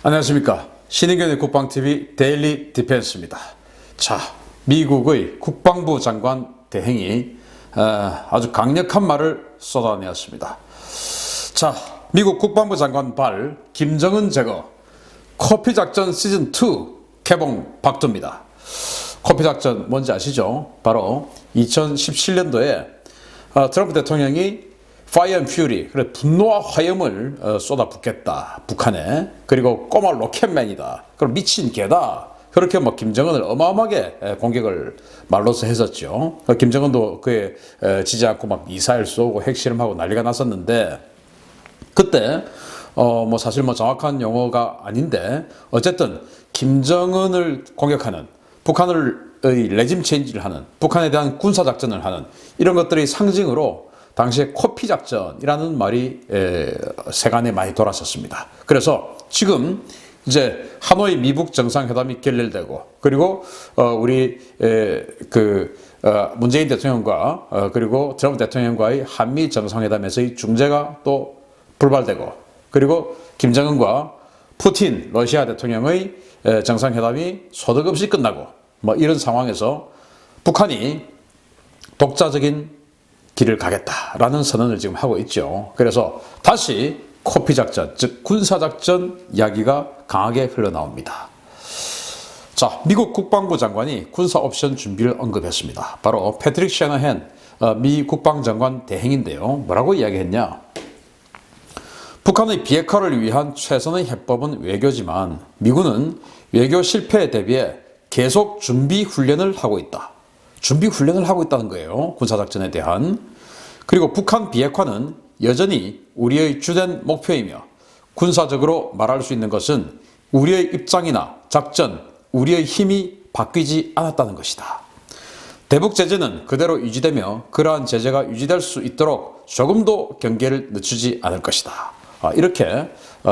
안녕하십니까. 신인견의 국방TV 데일리 디펜스입니다. 자, 미국의 국방부 장관 대행이 아주 강력한 말을 쏟아내었습니다. 자, 미국 국방부 장관 발 김정은 제거 커피작전 시즌2 개봉 박두입니다. 커피작전 뭔지 아시죠? 바로 2017년도에 트럼프 대통령이 Fire and Fury, 그래 분노와 화염을 쏟아붓겠다 북한에. 그리고 꼬마 로켓맨이다, 그리고 미친 개다, 그렇게 뭐 김정은을 어마어마하게 공격을 말로써 했었죠. 김정은도 그에 지지 않고 막 미사일 쏘고 핵실험하고 난리가 났었는데, 그때 뭐 사실 뭐 정확한 용어가 아닌데 어쨌든 김정은을 공격하는, 북한의 레짐 체인지를 하는, 북한에 대한 군사작전을 하는 이런 것들의 상징으로 당시에 커피작전이라는 말이 세간에 많이 돌았었습니다. 그래서 지금 이제 하노이 미북 정상회담이 결렬되고, 그리고 우리 문재인 대통령과 그리고 트럼프 대통령과의 한미 정상회담에서의 중재가 또 불발되고, 그리고 김정은과 푸틴 러시아 대통령의 정상회담이 소득 없이 끝나고, 뭐 이런 상황에서 북한이 독자적인 길을 가겠다라는 선언을 지금 하고 있죠. 그래서 다시 커피작전, 즉 군사작전 이야기가 강하게 흘러나옵니다. 자, 미국 국방부 장관이 군사 옵션 준비를 언급했습니다. 바로 패트릭 셰너헨 미 국방장관 대행인데요. 뭐라고 이야기했냐? 북한의 비핵화를 위한 최선의 해법은 외교지만 미군은 외교 실패에 대비해 계속 준비 훈련을 하고 있다. 준비 훈련을 하고 있다는 거예요. 군사작전에 대한. 그리고 북한 비핵화는 여전히 우리의 주된 목표이며, 군사적으로 말할 수 있는 것은 우리의 입장이나 작전, 우리의 힘이 바뀌지 않았다는 것이다. 대북 제재는 그대로 유지되며 그러한 제재가 유지될 수 있도록 조금도 경계를 늦추지 않을 것이다. 이렇게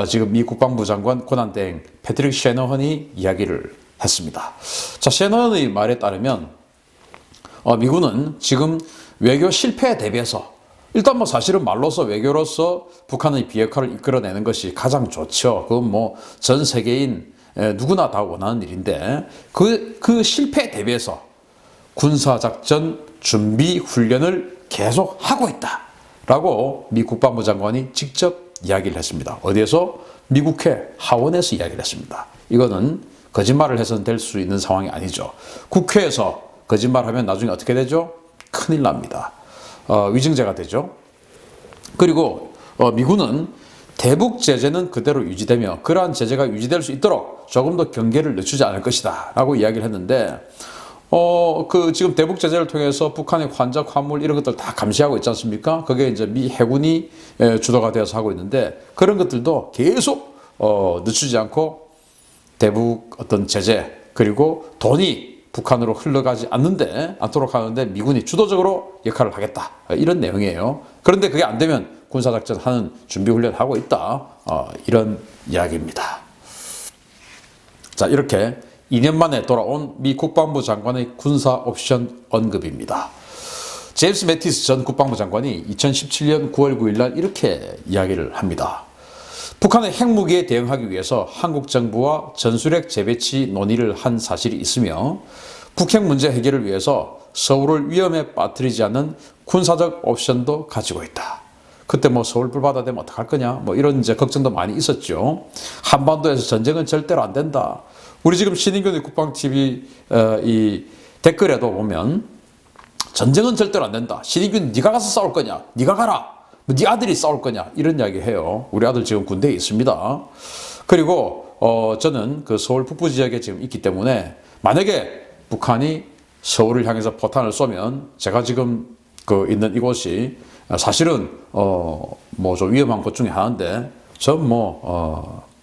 지금 미 국방부 장관 고난대행 패트릭 셰너헌이 이야기를 했습니다. 자, 셰너헌의 말에 따르면 미군은 지금 외교 실패에 대비해서, 일단 뭐 사실은 말로서 외교로서 북한의 비핵화를 이끌어내는 것이 가장 좋죠. 그건 뭐 전 세계인 누구나 다 원하는 일인데, 그 실패에 대비해서 군사작전 준비 훈련을 계속 하고 있다라고 미 국방부 장관이 직접 이야기를 했습니다. 어디에서? 미국회 하원에서 이야기를 했습니다. 이거는 거짓말을 해서는 될 수 있는 상황이 아니죠. 국회에서 거짓말하면 나중에 어떻게 되죠? 큰일 납니다. 위증죄가 되죠. 그리고 미군은 대북 제재는 그대로 유지되며 그러한 제재가 유지될 수 있도록 조금 더 경계를 늦추지 않을 것이다 라고 이야기를 했는데, 지금 대북 제재를 통해서 북한의 환적, 환물 이런 것들 다 감시하고 있지 않습니까? 그게 이제 미 해군이 주도가 되어서 하고 있는데, 그런 것들도 계속 늦추지 않고 대북 어떤 제재, 그리고 돈이 북한으로 흘러가지 않도록 하는데 미군이 주도적으로 역할을 하겠다, 이런 내용이에요. 그런데 그게 안 되면 군사작전 하는 준비훈련을 하고 있다, 이런 이야기입니다. 자, 이렇게 2년 만에 돌아온 미 국방부 장관의 군사 옵션 언급입니다. 제임스 매티스 전 국방부 장관이 2017년 9월 9일 날 이렇게 이야기를 합니다. 북한의 핵무기에 대응하기 위해서 한국 정부와 전술핵 재배치 논의를 한 사실이 있으며, 북핵 문제 해결을 위해서 서울을 위험에 빠뜨리지 않는 군사적 옵션도 가지고 있다. 그때 뭐 서울 불바다 되면 어떡할 거냐, 뭐 이런 이제 걱정도 많이 있었죠. 한반도에서 전쟁은 절대로 안 된다. 우리 지금 신인균의 국방TV 이 댓글에도 보면 전쟁은 절대로 안 된다. 신인균 네가 가서 싸울 거냐? 네가 가라. 뭐 네 아들이 싸울 거냐? 이런 이야기 해요. 우리 아들 지금 군대에 있습니다. 그리고 저는 그 서울 북부 지역에 지금 있기 때문에 만약에 북한이 서울을 향해서 포탄을 쏘면 제가 지금 있는 이곳이 사실은 뭐 좀 위험한 곳 중에 하나인데, 전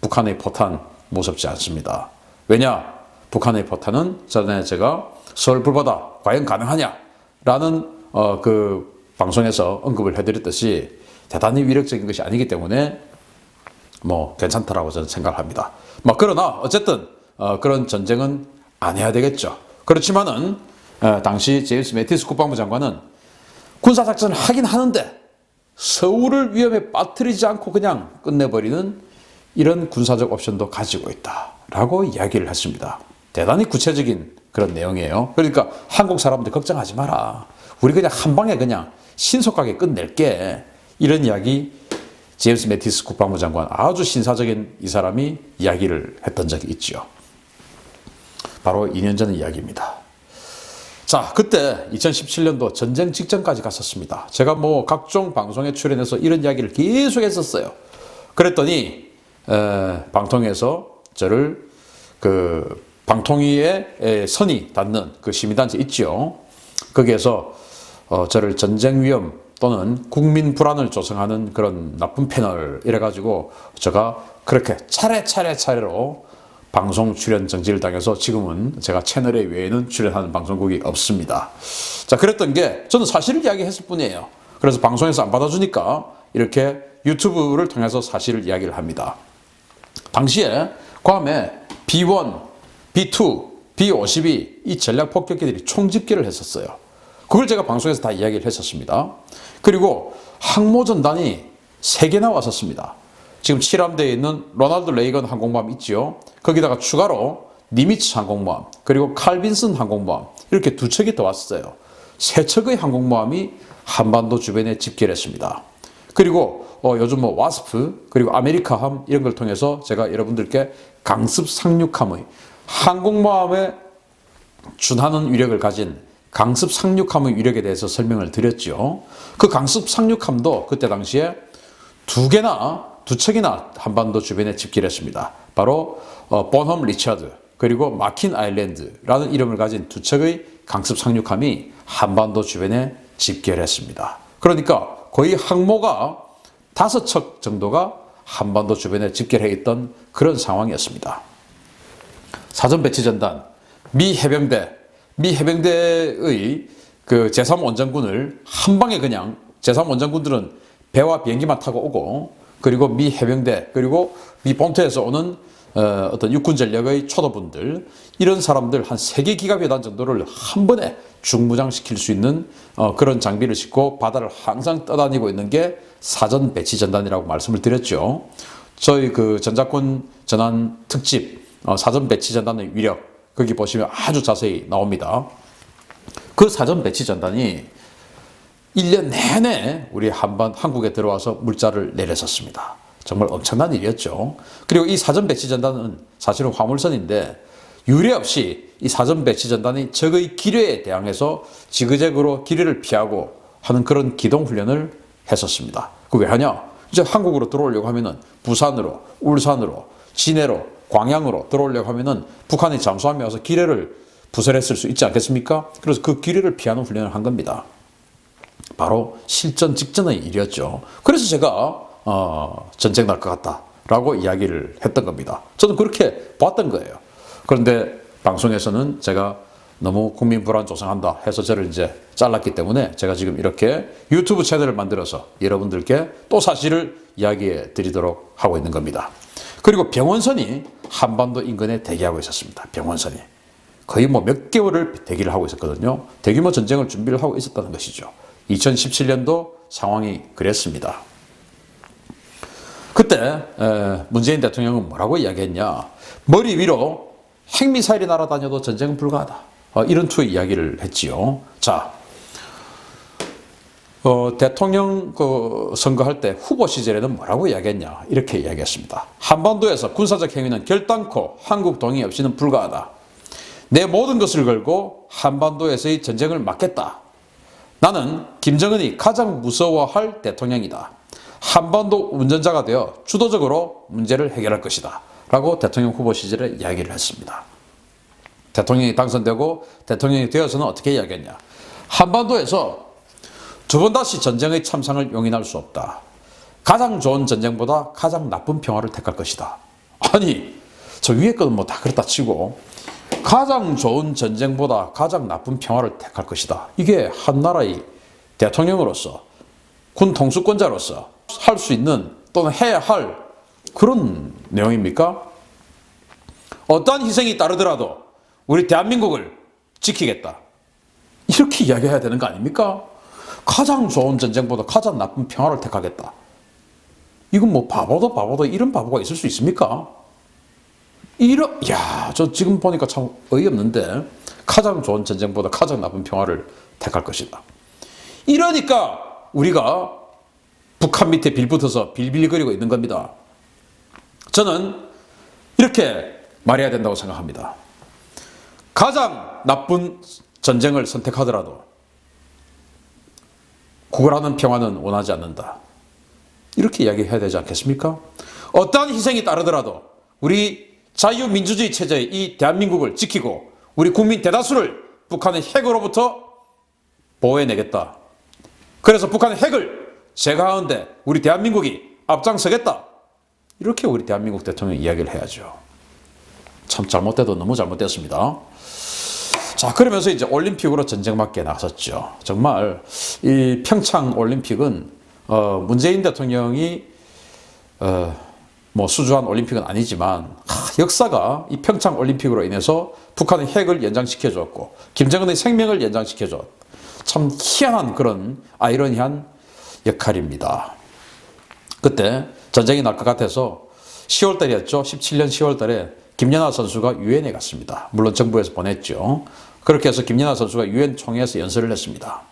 북한의 포탄 무섭지 않습니다. 왜냐? 북한의 포탄은 전에 제가 서울 불바다 과연 가능하냐라는 방송에서 언급을 해드렸듯이 대단히 위력적인 것이 아니기 때문에 뭐 괜찮다라고 저는 생각합니다. 그러나 어쨌든 그런 전쟁은 안 해야 되겠죠. 그렇지만은 당시 제임스 매티스 국방부 장관은 군사작전을 하긴 하는데 서울을 위험에 빠뜨리지 않고 그냥 끝내버리는 이런 군사적 옵션도 가지고 있다라고 이야기를 했습니다. 대단히 구체적인 그런 내용이에요. 그러니까 한국 사람들 걱정하지 마라. 우리 그냥 한 방에 그냥 신속하게 끝낼게. 이런 이야기 제임스 매티스 국방부 장관, 아주 신사적인 이 사람이 이야기를 했던 적이 있죠. 바로 2년 전 이야기입니다. 자, 그때 2017년도 전쟁 직전까지 갔었습니다. 제가 뭐 각종 방송에 출연해서 이런 이야기를 계속 했었어요. 그랬더니 방통위에서 저를 그 방통위에 선이 닿는 그 시민단체 있죠. 거기에서 저를 전쟁 위험 또는 국민 불안을 조성하는 그런 나쁜 패널 이래가지고 제가 그렇게 차례로 방송 출연 정지를 당해서 지금은 제가 채널에 외에는 출연하는 방송국이 없습니다. 자, 그랬던 게 저는 사실을 이야기했을 뿐이에요. 그래서 방송에서 안 받아주니까 이렇게 유튜브를 통해서 사실을 이야기를 합니다. 당시에 괌에 B1, B2, B52 이 전략 폭격기들이 총집계를 했었어요. 그걸 제가 방송에서 다 이야기를 했었습니다. 그리고 항모전단이 3개나 왔었습니다. 지금 7함대에 있는 로널드 레이건 항공모함 있죠. 거기다가 추가로 니미츠 항공모함 그리고 칼빈슨 항공모함 이렇게 2척이 더 왔어요. 3척의 항공모함이 한반도 주변에 집결을 했습니다. 그리고 요즘 뭐 와스프 그리고 아메리카함 이런 걸 통해서 제가 여러분들께 강습 상륙함의 항공모함에 준하는 위력을 가진 강습 상륙함의 위력에 대해서 설명을 드렸죠. 그 강습 상륙함도 그때 당시에 2척이나 한반도 주변에 집결했습니다. 바로 본홈 리처드 그리고 마킨 아일랜드라는 이름을 가진 2척의 강습 상륙함이 한반도 주변에 집결했습니다. 그러니까 거의 항모가 5척 정도가 한반도 주변에 집결해 있던 그런 상황이었습니다. 사전 배치 전단, 미 해병대의 그 제3원정군을 한 방에 그냥 제3원정군들은 배와 비행기만 타고 오고 그리고 미 해병대 그리고 미 본토에서 오는 어떤 육군 전력의 초도분들 이런 사람들 한 3개 기갑여단 정도를 한 번에 중무장시킬 수 있는 그런 장비를 싣고 바다를 항상 떠다니고 있는 게 사전 배치 전단이라고 말씀을 드렸죠. 저희 그 전작권 전환 특집 사전 배치 전단의 위력 거기 보시면 아주 자세히 나옵니다. 그 사전 배치 전단이 1년 내내 우리 한국에 들어와서 물자를 내렸었습니다. 정말 엄청난 일이었죠. 그리고 이 사전 배치 전단은 사실은 화물선인데 유례 없이 이 사전 배치 전단이 적의 기뢰에 대항해서 지그재그로 기뢰를 피하고 하는 그런 기동 훈련을 했었습니다. 그 왜 하냐? 이제 한국으로 들어오려고 하면은 부산으로, 울산으로, 진해로, 광양으로 들어오려고 하면은 북한이 잠수함이 와서 기뢰를 부설했을 수 있지 않겠습니까? 그래서 그 기뢰를 피하는 훈련을 한 겁니다. 바로 실전 직전의 일이었죠. 그래서 제가 전쟁 날 것 같다라고 이야기를 했던 겁니다. 저는 그렇게 봤던 거예요. 그런데 방송에서는 제가 너무 국민 불안 조성한다 해서 저를 이제 잘랐기 때문에 제가 지금 이렇게 유튜브 채널을 만들어서 여러분들께 또 사실을 이야기해 드리도록 하고 있는 겁니다. 그리고 병원선이 한반도 인근에 대기하고 있었습니다. 병원선이. 거의 뭐 몇 개월을 대기를 하고 있었거든요. 대규모 전쟁을 준비를 하고 있었다는 것이죠. 2017년도 상황이 그랬습니다. 그때 문재인 대통령은 뭐라고 이야기했냐. 머리 위로 핵미사일이 날아다녀도 전쟁은 불가하다. 이런 투의 이야기를 했지요. 자, 대통령 선거할 때 후보 시절에는 뭐라고 이야기했냐. 이렇게 이야기했습니다. 한반도에서 군사적 행위는 결단코 한국 동의 없이는 불가하다. 내 모든 것을 걸고 한반도에서의 전쟁을 막겠다. 나는 김정은이 가장 무서워할 대통령이다. 한반도 운전자가 되어 주도적으로 문제를 해결할 것이다. 라고 대통령 후보 시절에 이야기를 했습니다. 대통령이 당선되고 대통령이 되어서는 어떻게 이야기했냐. 한반도에서 두 번 다시 전쟁의 참상을 용인할 수 없다. 가장 좋은 전쟁보다 가장 나쁜 평화를 택할 것이다. 아니, 저 위에 거는 뭐 다 그렇다 치고 가장 좋은 전쟁보다 가장 나쁜 평화를 택할 것이다. 이게 한 나라의 대통령으로서 군 통수권자로서 할 수 있는 또는 해야 할 그런 내용입니까? 어떠한 희생이 따르더라도 우리 대한민국을 지키겠다. 이렇게 이야기해야 되는 거 아닙니까? 가장 좋은 전쟁보다 가장 나쁜 평화를 택하겠다. 이건 뭐 바보도 이런 바보가 있을 수 있습니까? 저 지금 보니까 참 어이없는데, 가장 좋은 전쟁보다 가장 나쁜 평화를 택할 것이다. 이러니까 우리가 북한 밑에 빌붙어서 빌빌거리고 있는 겁니다. 저는 이렇게 말해야 된다고 생각합니다. 가장 나쁜 전쟁을 선택하더라도 구걸하는 평화는 원하지 않는다. 이렇게 이야기해야 되지 않겠습니까? 어떠한 희생이 따르더라도 우리 자유민주주의 체제의 이 대한민국을 지키고 우리 국민 대다수를 북한의 핵으로부터 보호해내겠다. 그래서 북한의 핵을 제거하는데 우리 대한민국이 앞장서겠다. 이렇게 우리 대한민국 대통령이 이야기를 해야죠. 참 잘못돼도 너무 잘못됐습니다. 자, 그러면서 이제 올림픽으로 전쟁맞게 나섰죠. 정말 이 평창 올림픽은 문재인 대통령이 뭐 수주한 올림픽은 아니지만 역사가 이 평창 올림픽으로 인해서 북한의 핵을 연장시켜 주었고 김정은의 생명을 연장시켜 줬. 참 희한한 그런 아이러니한 역할입니다. 그때 전쟁이 날 것 같아서 10월 달이었죠. 17년 10월 달에 김연아 선수가 유엔에 갔습니다. 물론 정부에서 보냈죠. 그렇게 해서 김연아 선수가 유엔 총회에서 연설을 했습니다.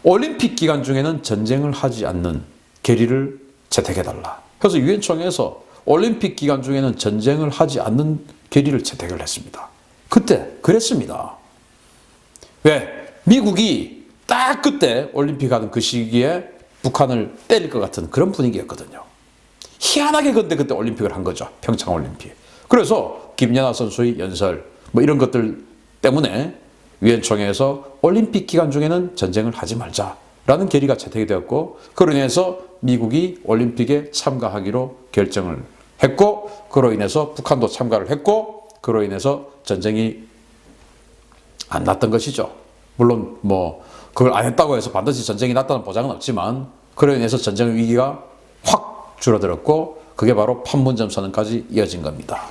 올림픽 기간 중에는 전쟁을 하지 않는 결의를 채택해달라. 그래서 유엔 총회에서 올림픽 기간 중에는 전쟁을 하지 않는 결의를 채택을 했습니다. 그때 그랬습니다. 왜? 미국이 딱 그때 올림픽 하던 그 시기에 북한을 때릴 것 같은 그런 분위기였거든요. 희한하게 근데 그때 올림픽을 한 거죠. 평창 올림픽. 그래서 김연아 선수의 연설 뭐 이런 것들 때문에 유엔 총회에서 올림픽 기간 중에는 전쟁을 하지 말자라는 결의가 채택이 되었고 그로 인해서 미국이 올림픽에 참가하기로 결정을 했고 그로 인해서 북한도 참가를 했고 그로 인해서 전쟁이 안 났던 것이죠. 물론 뭐 그걸 안 했다고 해서 반드시 전쟁이 났다는 보장은 없지만 그로 인해서 전쟁의 위기가 확 줄어들었고 그게 바로 판문점 선언까지 이어진 겁니다.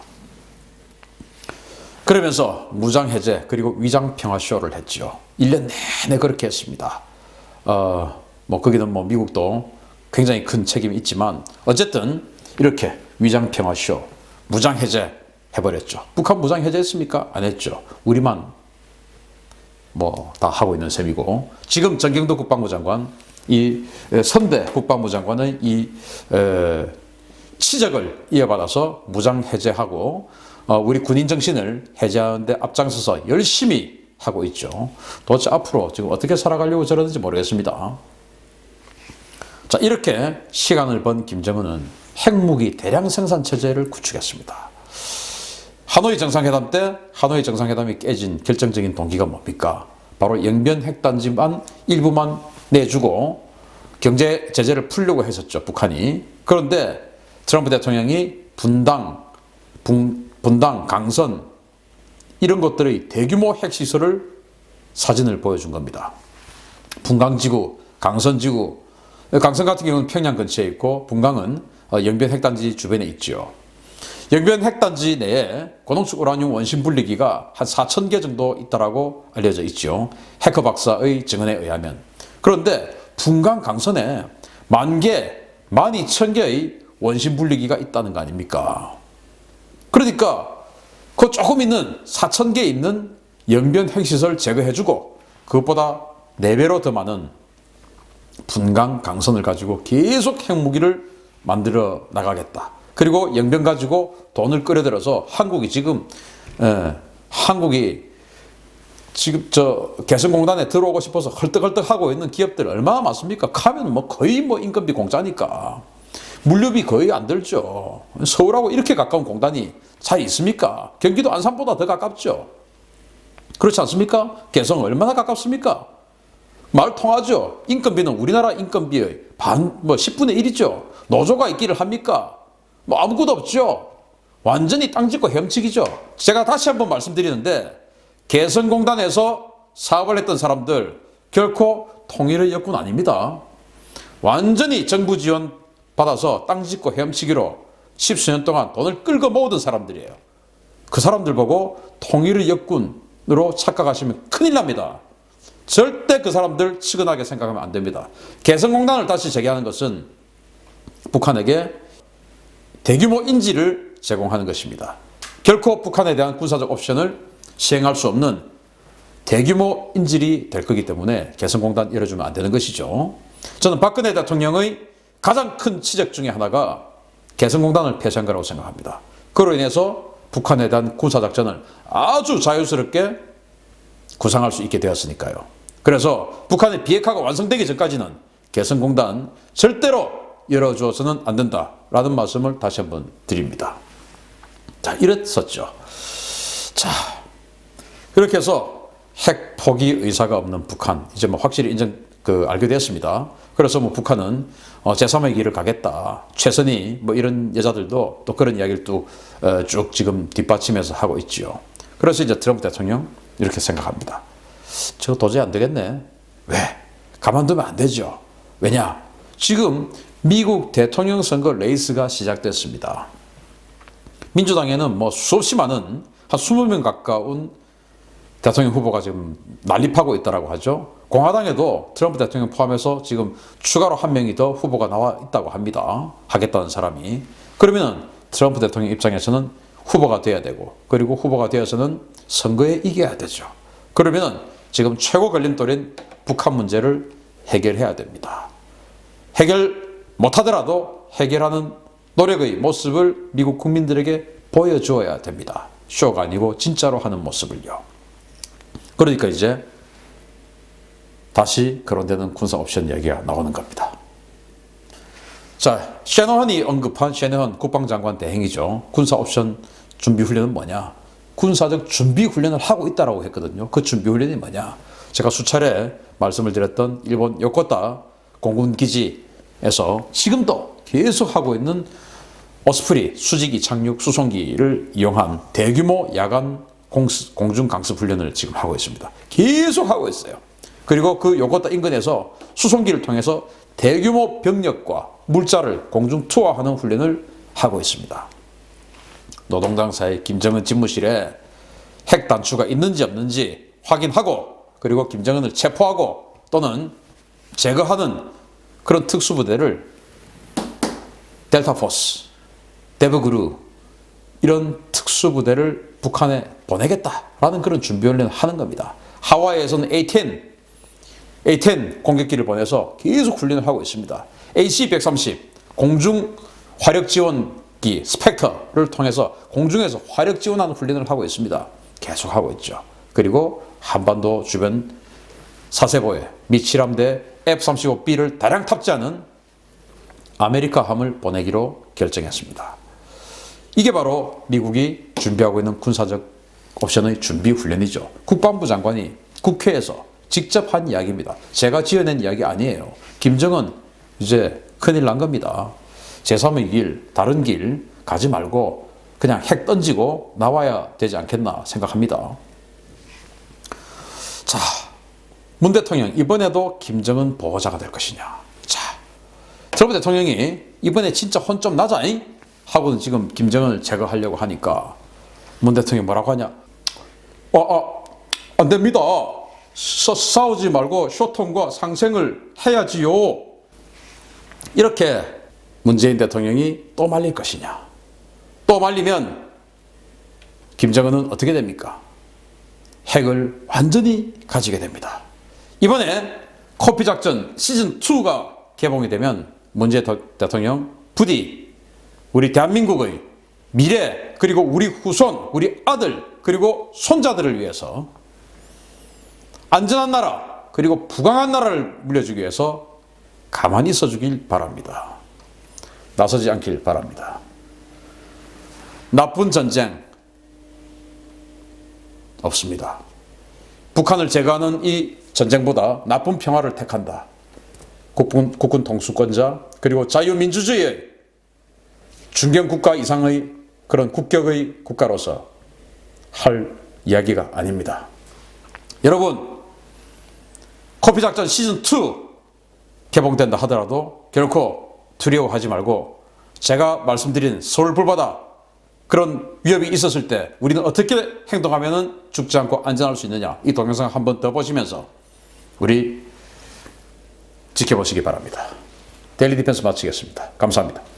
그러면서 무장해제 그리고 위장평화쇼를 했죠. 1년 내내 그렇게 했습니다. 뭐 거기는 뭐 미국도 굉장히 큰 책임이 있지만 어쨌든 이렇게 위장평화쇼, 무장해제 해버렸죠. 북한 무장해제했습니까? 안 했죠. 우리만 뭐 다 하고 있는 셈이고 지금 정경도 국방부 장관, 이 선대 국방부 장관의 이 치적을 이어받아서 무장해제하고 우리 군인 정신을 해제하는 데 앞장서서 열심히 하고 있죠. 도대체 앞으로 지금 어떻게 살아가려고 저러는지 모르겠습니다. 자, 이렇게 시간을 번 김정은은 핵무기 대량 생산 체제를 구축했습니다. 하노이 정상회담 때 하노이 정상회담이 깨진 결정적인 동기가 뭡니까? 바로 영변 핵단지만 일부만 내주고 경제 제재를 풀려고 했었죠. 북한이. 그런데 트럼프 대통령이 분당, 강선 이런 것들의 대규모 핵시설을 사진을 보여준 겁니다. 분강지구, 강선지구, 강선 같은 경우는 평양 근처에 있고 분강은 영변 핵단지 주변에 있죠. 영변 핵단지 내에 고농축 우라늄 원심 분리기가 한 4,000개 정도 있다라고 알려져 있죠. 해커 박사의 증언에 의하면. 그런데 분강 강선에 10,000개, 12,000개의 원심 분리기가 있다는 거 아닙니까? 그러니까 그 조금 있는 4,000개 있는 영변 핵시설 제거해주고 그것보다 4배로 더 많은 분강 강선을 가지고 계속 핵무기를 만들어 나가겠다. 그리고 영변 가지고 돈을 끌어들여서 한국이 지금 저 개성공단에 들어오고 싶어서 헐떡헐떡 하고 있는 기업들 얼마나 많습니까? 가면 뭐 거의 뭐 인건비 공짜니까 물류비 거의 안 들죠. 서울하고 이렇게 가까운 공단이 잘 있습니까? 경기도 안산보다 더 가깝죠. 그렇지 않습니까? 개성 얼마나 가깝습니까? 말 통하죠. 인건비는 우리나라 인건비의 10분의 1이죠. 노조가 있기를 합니까? 뭐 아무것도 없죠. 완전히 땅 짓고 헤엄치기죠. 제가 다시 한번 말씀드리는데 개성공단에서 사업을 했던 사람들 결코 통일의 역군 아닙니다. 완전히 정부 지원 받아서 땅 짓고 헤엄치기로 10수년 동안 돈을 끌고 모으던 사람들이에요. 그 사람들 보고 통일의 역군으로 착각하시면 큰일 납니다. 절대 그 사람들 측은하게 생각하면 안 됩니다. 개성공단을 다시 재개하는 것은 북한에게 대규모 인지를 제공하는 것입니다. 결코 북한에 대한 군사적 옵션을 시행할 수 없는 대규모 인질이 될 거기 때문에 개성공단 열어주면 안 되는 것이죠. 저는 박근혜 대통령의 가장 큰 치적 중에 하나가 개성공단을 폐쇄한 거라고 생각합니다. 그로 인해서 북한에 대한 군사작전을 아주 자유스럽게 구상할 수 있게 되었으니까요. 그래서 북한의 비핵화가 완성되기 전까지는 개성공단 절대로 열어줘서는 안 된다라는 말씀을 다시 한번 드립니다. 자, 이랬었죠. 자, 이렇게 해서 핵 포기 의사가 없는 북한, 이제 뭐 확실히 알게 됐습니다. 그래서 뭐 북한은 제3의 길을 가겠다. 최선희 뭐 이런 여자들도 또 그런 이야기를 또 쭉 지금 뒷받침해서 하고 있죠. 그래서 이제 트럼프 대통령 이렇게 생각합니다. 저거 도저히 안 되겠네. 왜? 가만두면 안 되죠. 왜냐? 지금 미국 대통령 선거 레이스가 시작됐습니다. 민주당에는 뭐 수없이 많은 한 20명 가까운 대통령 후보가 지금 난립하고 있다고 하죠. 공화당에도 트럼프 대통령 포함해서 지금 추가로 한 명이 더 후보가 나와 있다고 합니다. 하겠다는 사람이. 그러면 트럼프 대통령 입장에서는 후보가 돼야 되고, 그리고 후보가 되어서는 선거에 이겨야 되죠. 그러면 지금 최고 걸림돌인 북한 문제를 해결해야 됩니다. 해결 못하더라도 해결하는 노력의 모습을 미국 국민들에게 보여주어야 됩니다. 쇼가 아니고 진짜로 하는 모습을요. 그러니까 이제 다시 거론되는 군사 옵션 이야기가 나오는 겁니다. 자, 셰너헌이 언급한 셰너헌 국방장관 대행이죠. 군사 옵션 준비 훈련은 뭐냐? 군사적 준비 훈련을 하고 있다라고 했거든요. 그 준비 훈련이 뭐냐? 제가 수차례 말씀을 드렸던 일본 요코타 공군 기지에서 지금도 계속 하고 있는 오스프리 수직이 착륙 수송기를 이용한 대규모 야간 공중 강습 훈련을 지금 하고 있습니다. 계속 하고 있어요. 그리고 그 요코타 인근에서 수송기를 통해서 대규모 병력과 물자를 공중 투하하는 훈련을 하고 있습니다. 노동당 사이 김정은 집무실에 핵 단추가 있는지 없는지 확인하고, 그리고 김정은을 체포하고 또는 제거하는 그런 특수부대를 델타포스, 데브그루 이런 특수부대를 북한에 보내겠다라는 그런 준비훈련을 하는 겁니다. 하와이에서는 A-10 공격기를 보내서 계속 훈련을 하고 있습니다. AC-130 공중 화력 지원기 스펙터를 통해서 공중에서 화력 지원하는 훈련을 하고 있습니다. 계속 하고 있죠. 그리고 한반도 주변 사세보에 미 칠함대 F-35B를 다량 탑재하는 아메리카함을 보내기로 결정했습니다. 이게 바로 미국이 준비하고 있는 군사적 옵션의 준비 훈련이죠. 국방부 장관이 국회에서 직접 한 이야기입니다. 제가 지어낸 이야기 아니에요. 김정은 이제 큰일 난 겁니다. 제3의 길, 다른 길 가지 말고 그냥 핵 던지고 나와야 되지 않겠나 생각합니다. 자, 문 대통령 이번에도 김정은 보호자가 될 것이냐. 자, 트럼프 대통령이 이번에 진짜 혼 좀 나자잉? 하고는 지금 김정은을 제거하려고 하니까 문 대통령이 뭐라고 하냐. 안 됩니다. 싸우지 말고 소통과 상생을 해야지요. 이렇게 문재인 대통령이 또 말릴 것이냐. 또 말리면 김정은은 어떻게 됩니까? 핵을 완전히 가지게 됩니다. 이번에 코피작전 시즌2가 개봉이 되면 문재인 대통령 부디 우리 대한민국의 미래, 그리고 우리 후손, 우리 아들, 그리고 손자들을 위해서 안전한 나라, 그리고 부강한 나라를 물려주기 위해서 가만히 있어주길 바랍니다. 나서지 않길 바랍니다. 나쁜 전쟁 없습니다. 북한을 제거하는 이 전쟁보다 나쁜 평화를 택한다. 국군 통수권자, 그리고 자유민주주의의 중견국가 이상의 그런 국격의 국가로서 할 이야기가 아닙니다. 여러분, 코피작전 시즌2 개봉된다 하더라도 결코 두려워하지 말고, 제가 말씀드린 서울 불바다 그런 위협이 있었을 때 우리는 어떻게 행동하면 죽지 않고 안전할 수 있느냐, 이 동영상 한 번 더 보시면서 우리 지켜보시기 바랍니다. 데일리 디펜스 마치겠습니다. 감사합니다.